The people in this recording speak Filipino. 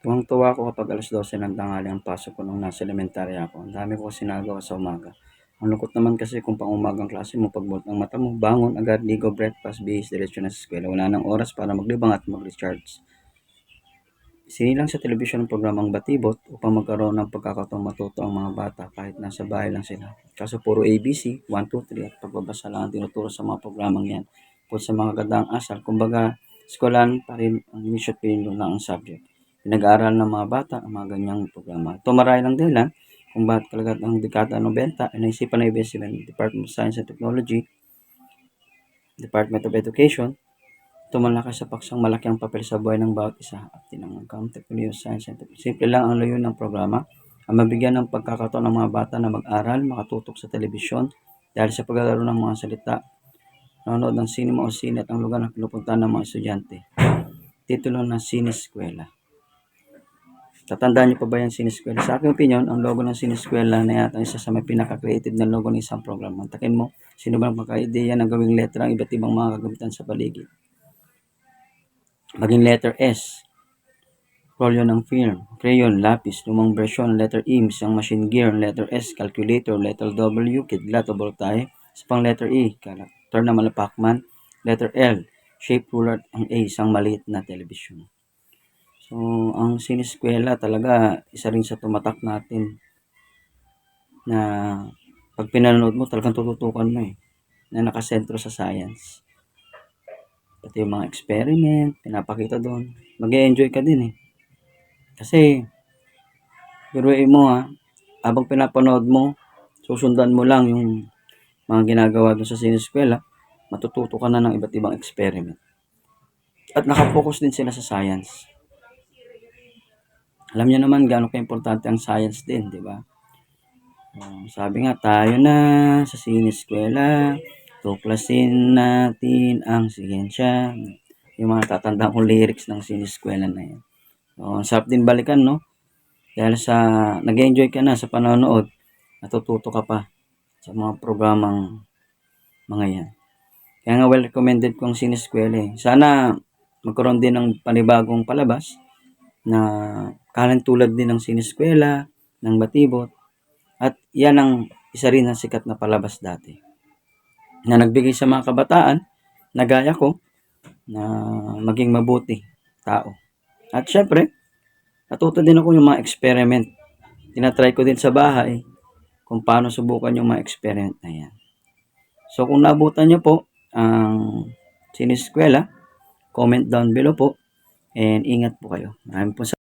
Tuwang-tuwa ako kapag 12:00 ng tanghali ang pasok ko nung nasa elementarya ako. Ang dami ko kasi nagawa sa umaga. Ang lungkot naman kasi kung pang-umagang klase mo, pagbuhat ng mata mo, bangon agad, ligo, breakfast, bihis, diretso na sa eskwela. Wala nang oras para maglibang at mag-recharge. Sinilang sa telebisyon ang programang Batibot upang magkaroon ng pagkakataong matuto ang mga bata kahit nasa bahay lang sila. Kaso puro ABC, 1, 2, 3 at pagbabasa lang ang tinuturo sa mga programang yan. Kung sa mga gandang asal, kumbaga, eskwelahan pa rin ang mission pinilo lang ang subject. Pinag-aaral ng mga bata ang mga ganyang programa. Ito marahil ang dahilan kung bakit kalagat ang dekada 90 ay naisipan ng ABS-CBN, Department of Science and Technology, Department of Education, tumalakay sa paksang malaki ang papel sa buhay ng bawat isa at tinanggap Technology, Science and Technology. Simple lang ang layunin ng programa, ang mabigyan ng pagkakataon ng mga bata na mag-aral, makatutok sa telebisyon dahil sa paglalaro ng mga salita, nanonood ng sinema o sine at ang lugar na pinupuntahan ng mga estudyante. Titulo na Sineskwela. Tatandaan niyo pa ba yung Sineskwela? Sa aking opinion, ang logo ng Sineskwela na yata isa sa may pinaka-creative na logo ng isang programa. Takin mo, sino ba ang magka-ideya ng gawing letra ang iba't ibang mga kagamitan sa paligid? Maging letter S, rolyo ng film, crayon, lapis, lumang bersyon, letter E, isang machine gear, letter S, calculator, letter W, kidlat o boltahe, sa pang letter E, karakter na malapakman, letter L, shape ruler, ang A, isang maliit na telebisyon. So, ang sineskwela talaga, isa rin sa tumatak natin na pag pinanood mo, talagang tututukan mo na nakasentro sa science. Pati yung mga experiment, pinapakita doon. Mag-e-enjoy ka din Kasi, biruin mo habang pinapanood mo, susundan mo lang yung mga ginagawa doon sa sineskwela, matututo ka na ng iba't ibang experiment. At nakafocus din sila sa science. Alam niyo naman gaano ka-importante ang science din, di ba? Sabi nga, tayo na sa sineskwela, tuklasin natin ang siyensya. Yung mga tatanda kong lyrics ng sineskwela na yan. So, sarap din balikan, no? Dahil sa nag-enjoy ka na sa panonood, natututo ka pa sa mga programang mga yan. Kaya nga well recommended kong sineskwela Sana magkaroon din ng panibagong palabas na tulad din ng sineskwela, ng Batibot. At yan ang isa rin ng sikat na palabas dati na nagbigay sa mga kabataan na gaya ko na maging mabuti tao. At syempre, natuto din ako yung mga experiment. Tinatry ko din sa bahay kung paano subukan yung mga experiment na yan. So kung nabutan nyo po ang sineskwela, comment down below po and ingat po kayo. Maraming po